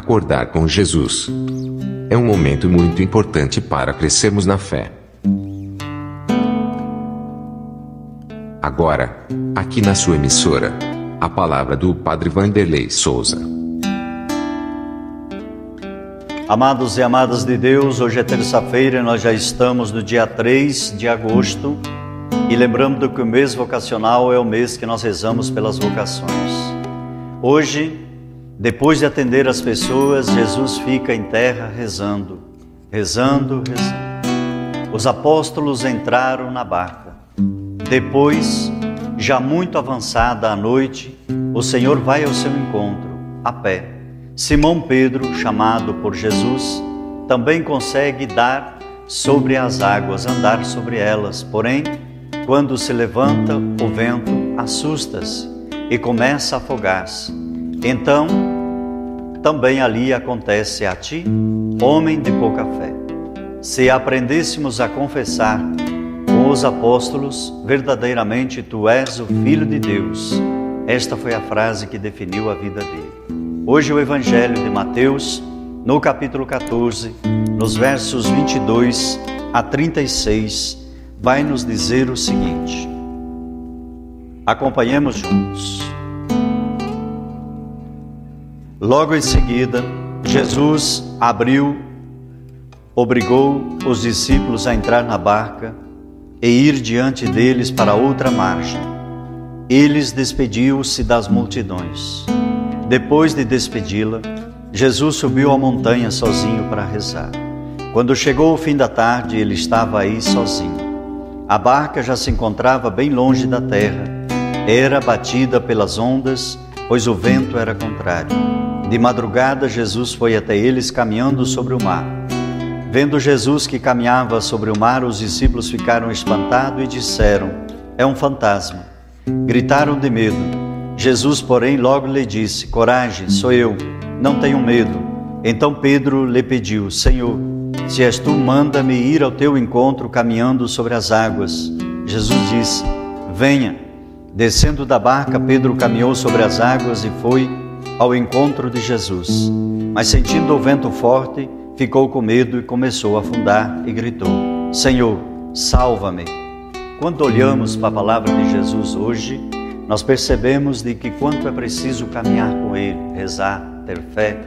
Acordar com Jesus. É um momento muito importante para crescermos na fé. Agora, aqui na sua emissora, a palavra do Padre Vanderlei Souza. Amados e amadas de Deus, hoje é terça-feira e nós já estamos no dia 3 de agosto e lembrando que o mês vocacional é o mês que nós rezamos pelas vocações. Hoje, depois de atender as pessoas, Jesus fica em terra rezando. Os apóstolos entraram na barca. Depois, já muito avançada a noite, o Senhor vai ao seu encontro, a pé. Simão Pedro, chamado por Jesus, também consegue dar sobre as águas, andar sobre elas. Porém, quando se levanta o vento, assusta-se e começa a afogar-se. Então, também ali acontece a ti, homem de pouca fé. Se aprendêssemos a confessar com os apóstolos, verdadeiramente tu és o Filho de Deus. Esta foi a frase que definiu a vida dele. Hoje o Evangelho de Mateus, no capítulo 14, nos versos 22 a 36, vai nos dizer o seguinte. Acompanhemos juntos. Logo em seguida, Jesus obrigou os discípulos a entrar na barca e ir diante deles para outra margem. Eles despediu-se das multidões. Depois de despedi-la, Jesus subiu a montanha sozinho para rezar. Quando chegou o fim da tarde, ele estava aí sozinho. A barca já se encontrava bem longe da terra. Era batida pelas ondas, pois o vento era contrário. De madrugada, Jesus foi até eles caminhando sobre o mar. Vendo Jesus que caminhava sobre o mar, os discípulos ficaram espantados e disseram: é um fantasma. Gritaram de medo. Jesus, porém, logo lhe disse: coragem, sou eu, não tenham medo. Então Pedro lhe pediu: Senhor, se és tu, manda-me ir ao teu encontro caminhando sobre as águas. Jesus disse: venha. Descendo da barca, Pedro caminhou sobre as águas e foi ao encontro de Jesus. Mas sentindo o vento forte, ficou com medo e começou a afundar e gritou: Senhor, salva-me. Quando olhamos para a palavra de Jesus hoje, nós percebemos de que quanto é preciso caminhar com Ele, rezar, ter fé.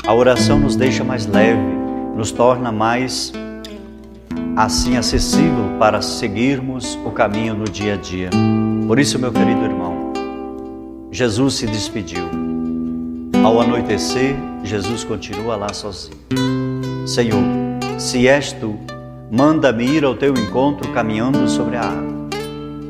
A oração nos deixa mais leve, nos torna mais assim acessível para seguirmos o caminho no dia a dia. Por isso, meu querido irmão, Jesus se despediu. Ao anoitecer, Jesus continua lá sozinho. Senhor, se és tu, manda-me ir ao teu encontro caminhando sobre a água.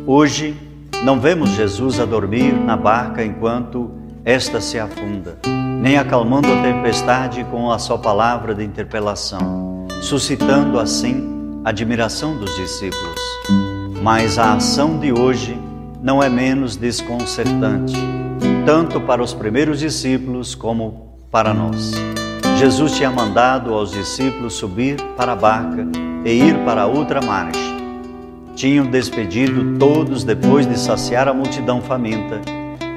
Hoje, não vemos Jesus a dormir na barca enquanto esta se afunda, nem acalmando a tempestade com a sua palavra de interpelação, suscitando assim a admiração dos discípulos. Mas a ação de hoje não é menos desconcertante, tanto para os primeiros discípulos como para nós. Jesus tinha mandado aos discípulos subir para a barca e ir para outra margem. Tinham despedido todos depois de saciar a multidão faminta.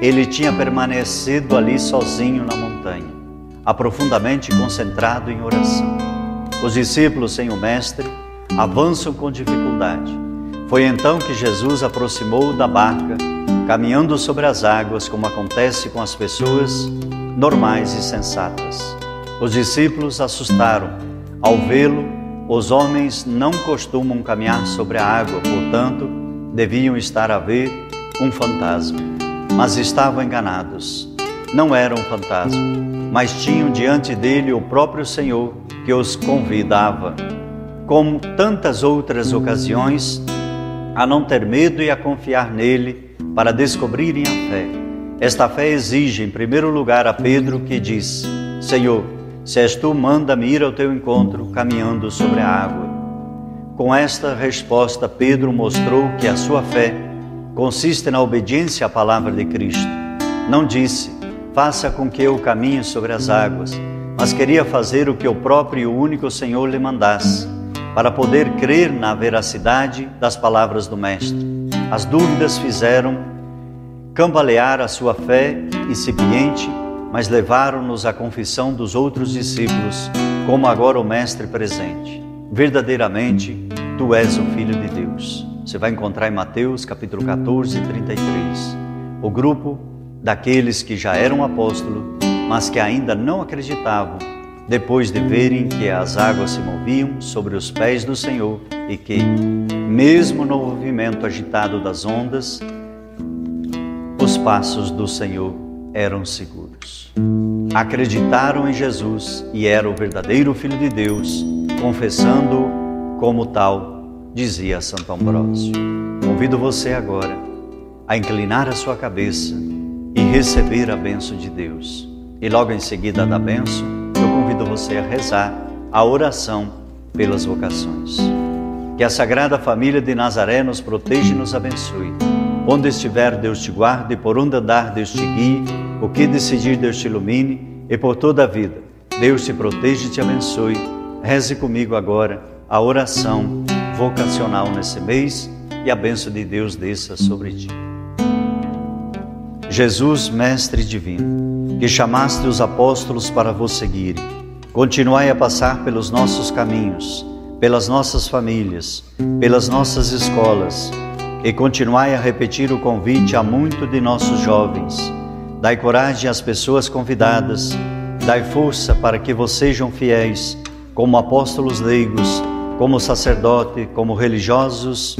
Ele tinha permanecido ali sozinho na montanha, profundamente concentrado em oração. Os discípulos, sem o Mestre, avançam com dificuldade. Foi então que Jesus aproximou da barca, caminhando sobre as águas, como acontece com as pessoas normais e sensatas. Os discípulos assustaram. Ao vê-lo, os homens não costumam caminhar sobre a água, portanto, deviam estar a ver um fantasma. Mas estavam enganados. Não era um fantasma, mas tinham diante dele o próprio Senhor que os convidava, como tantas outras ocasiões, a não ter medo e a confiar nele para descobrirem a fé. Esta fé exige, em primeiro lugar, a Pedro que diz: Senhor, se és tu, manda-me ir ao teu encontro caminhando sobre a água. Com esta resposta, Pedro mostrou que a sua fé consiste na obediência à palavra de Cristo. Não disse: faça com que eu caminhe sobre as águas, mas queria fazer o que o próprio e o único Senhor lhe mandasse, para poder crer na veracidade das palavras do Mestre. As dúvidas fizeram cambalear a sua fé incipiente mas levaram-nos à confissão dos outros discípulos, como agora o Mestre presente. Verdadeiramente, Tu és o Filho de Deus. Você vai encontrar em Mateus capítulo 14, 33. O grupo daqueles que já eram apóstolos, mas que ainda não acreditavam, depois de verem que as águas se moviam sobre os pés do Senhor e que, mesmo no movimento agitado das ondas, os passos do Senhor eram seguros. Acreditaram em Jesus e era o verdadeiro Filho de Deus, confessando-o como tal, dizia Santo Ambrósio. Convido você agora a inclinar a sua cabeça e receber a bênção de Deus. E logo em seguida da bênção, eu convido você a rezar a oração pelas vocações. Que a Sagrada Família de Nazaré nos proteja e nos abençoe. Onde estiver, Deus te guarde, por onde andar, Deus te guie, o que decidir, Deus te ilumine, e por toda a vida, Deus te proteja e te abençoe. Reze comigo agora a oração vocacional nesse mês e a bênção de Deus desça sobre ti. Jesus, Mestre Divino, que chamaste os apóstolos para vos seguirem, continuai a passar pelos nossos caminhos, pelas nossas famílias, pelas nossas escolas, e continuai a repetir o convite a muitos de nossos jovens. Dai coragem às pessoas convidadas, dai força para que vos sejam fiéis, como apóstolos leigos, como sacerdote, como religiosos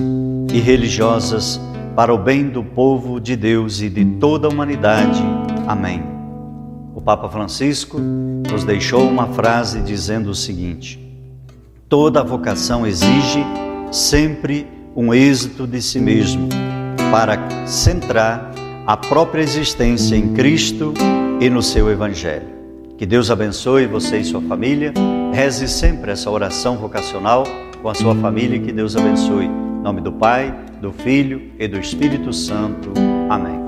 e religiosas, para o bem do povo de Deus e de toda a humanidade. Amém. O Papa Francisco nos deixou uma frase dizendo o seguinte: toda vocação exige sempre um êxito de si mesmo, para centrar a própria existência em Cristo e no seu Evangelho. Que Deus abençoe você e sua família. Reze sempre essa oração vocacional com a sua família e que Deus abençoe. Em nome do Pai, do Filho e do Espírito Santo. Amém.